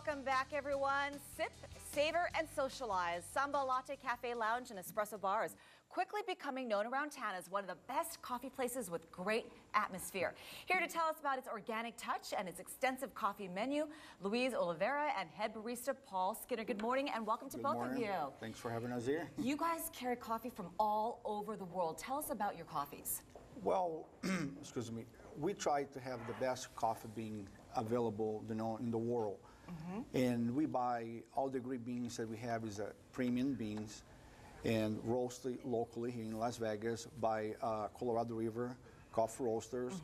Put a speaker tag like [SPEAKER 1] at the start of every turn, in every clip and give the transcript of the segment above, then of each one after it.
[SPEAKER 1] Welcome back, everyone. Sip, savor, and socialize. Sambalatte Cafe Lounge and Espresso Bar is quickly becoming known around town as one of the best coffee places with great atmosphere. Here to tell us about its organic touch and its extensive coffee menu, Luis Oliveira and head barista Paul Skinner. Good morning and welcome to both of you.
[SPEAKER 2] Thanks for having us here.
[SPEAKER 1] You guys carry coffee from all over the world. Tell us about your coffees.
[SPEAKER 2] Well, excuse me, we try to have the best coffee being available, in the world. And we buy all the green beans that we have is premium beans and roasted locally here in Las Vegas by Colorado River coffee roasters.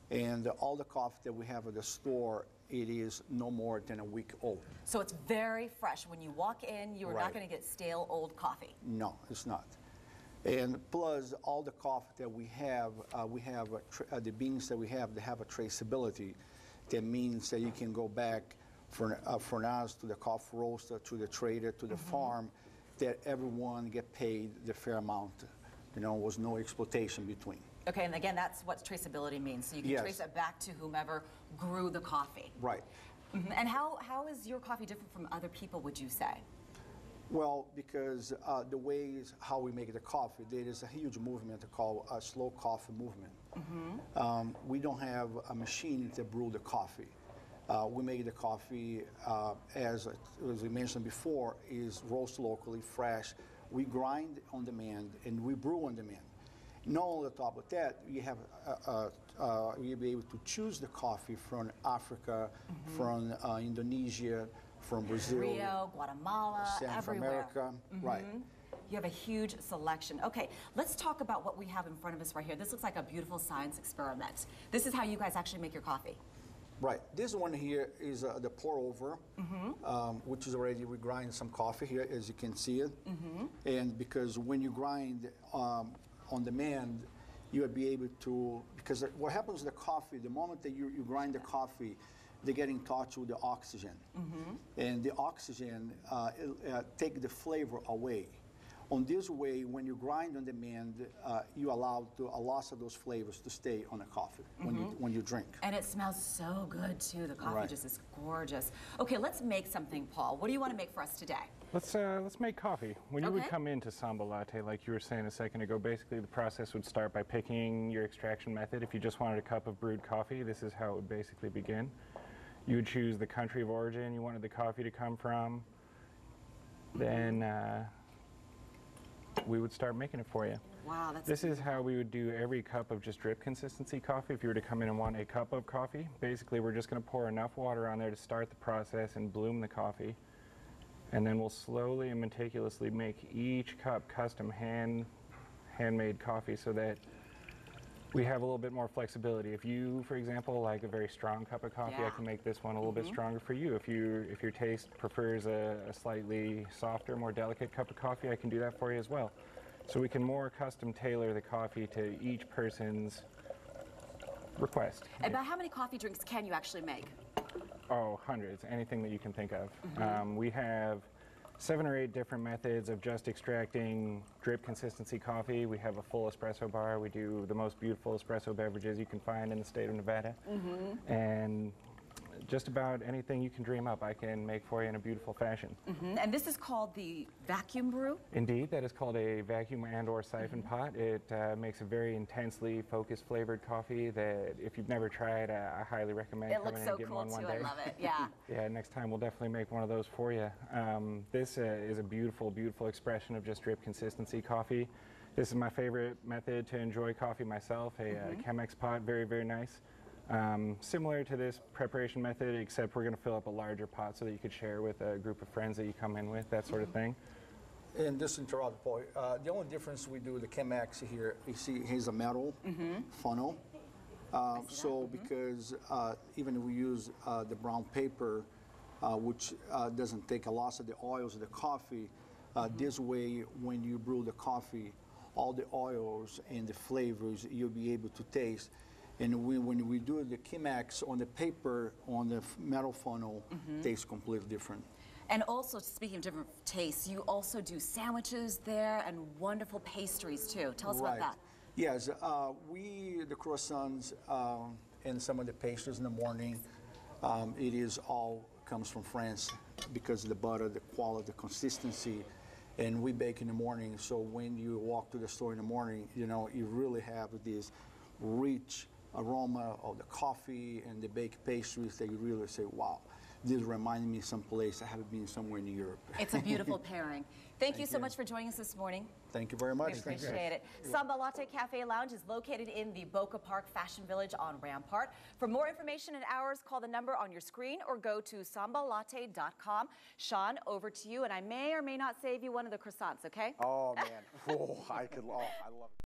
[SPEAKER 2] And all the coffee that we have at the store, it is no more than a week old.
[SPEAKER 1] So it's very fresh. When you walk in, you're not going to get stale old coffee.
[SPEAKER 2] No, it's not. And plus, all the coffee that we have the beans that we have, they have a traceability. That means that you can go back from us to the coffee roaster, to the trader, to the farm, that everyone get paid the fair amount. Was no exploitation between.
[SPEAKER 1] Okay, and again, that's what traceability means. So you can trace it back to whomever grew the coffee.
[SPEAKER 2] Right.
[SPEAKER 1] And how is your coffee different from other people, would you say?
[SPEAKER 2] Well, because the ways how we make the coffee, there is a huge movement called a slow coffee movement. We don't have a machine to brew the coffee. We make the coffee, as we mentioned before, is roast locally, fresh. We grind on demand and we brew on demand. Not on the top of that, you have you'll be able to choose the coffee from Africa, from Indonesia, from Brazil,
[SPEAKER 1] Rio, Guatemala,
[SPEAKER 2] South
[SPEAKER 1] everywhere.
[SPEAKER 2] America, right.
[SPEAKER 1] You have a huge selection. Okay, let's talk about what we have in front of us right here. This looks like a beautiful science experiment. This is how you guys actually make your coffee.
[SPEAKER 2] Right. This one here is the pour over, which is already we grind some coffee here, as you can see it. And because when you grind on demand, you will be able to, because what happens to the coffee, the moment that you grind the coffee, they get in touch with the oxygen. And the oxygen take the flavor away. On this way, when you grind on demand, you allow a loss of those flavors to stay on the coffee when you drink.
[SPEAKER 1] And it smells so good too. The coffee just is gorgeous. Okay, let's make something, Paul. What do you want to make for us today?
[SPEAKER 3] Let's make coffee. When you would come into Sambalatte, like you were saying a second ago, basically the process would start by picking your extraction method. If you just wanted a cup of brewed coffee, this is how it would basically begin. You would choose the country of origin you wanted the coffee to come from. Then we would start making it for you.
[SPEAKER 1] Wow, that's
[SPEAKER 3] This is how we would do every cup of just drip consistency coffee. If you were to come in and want a cup of coffee, basically we're just going to pour enough water on there to start the process and bloom the coffee. And then we'll slowly and meticulously make each cup custom handmade coffee so that we have a little bit more flexibility. If you, for example, like a very strong cup of coffee, I can make this one a little bit stronger for you. If your taste prefers a slightly softer, more delicate cup of coffee, I can do that for you as well. So we can more custom tailor the coffee to each person's request.
[SPEAKER 1] About how many coffee drinks can you actually make?
[SPEAKER 3] Oh, hundreds, anything that you can think of. We have 7 or 8 different methods of just extracting drip consistency coffee. We have a full espresso bar. We do the most beautiful espresso beverages you can find in the state of Nevada. And just about anything you can dream up, I can make for you in a beautiful fashion.
[SPEAKER 1] And this is called the vacuum brew?
[SPEAKER 3] Indeed, that is called a vacuum and or siphon pot. It makes a very intensely focused flavored coffee that if you've never tried, I highly recommend coming in and getting one day.
[SPEAKER 1] It looks so cool too, I love it, yeah.
[SPEAKER 3] Yeah, next time we'll definitely make one of those for you. This is a beautiful, beautiful expression of just drip consistency coffee. This is my favorite method to enjoy coffee myself, a Chemex pot, very, very nice. Similar to this preparation method, except we're going to fill up a larger pot so that you could share with a group of friends that you come in with, that sort of thing.
[SPEAKER 2] And just interrupt, Paul. The only difference we do the Chemex here, you see here's a metal funnel. So because even if we use the brown paper, which doesn't take a lot of the oils of the coffee, this way when you brew the coffee, all the oils and the flavors you'll be able to taste. And when we do the Chemex on the paper, on the metal funnel, tastes completely different.
[SPEAKER 1] And also, speaking of different tastes, you also do sandwiches there and wonderful pastries too. Tell us about that.
[SPEAKER 2] Yes, the croissants and some of the pastries in the morning, it is all comes from France because of the butter, the quality, the consistency. And we bake in the morning, so when you walk to the store in the morning, you know, you really have this rich aroma of the coffee and the baked pastries that you really say, wow, this reminds me of some place I haven't been somewhere in Europe.
[SPEAKER 1] It's a beautiful pairing. Thank you so much for joining us this morning.
[SPEAKER 2] Thank you very much.
[SPEAKER 1] We appreciate it. Sambalatte Cafe Lounge is located in the Boca Park Fashion Village on Rampart. For more information and hours, call the number on your screen or go to sambalatte.com. Sean, over to you, and I may or may not save you one of the croissants, okay?
[SPEAKER 4] Oh, man. Oh, I love it.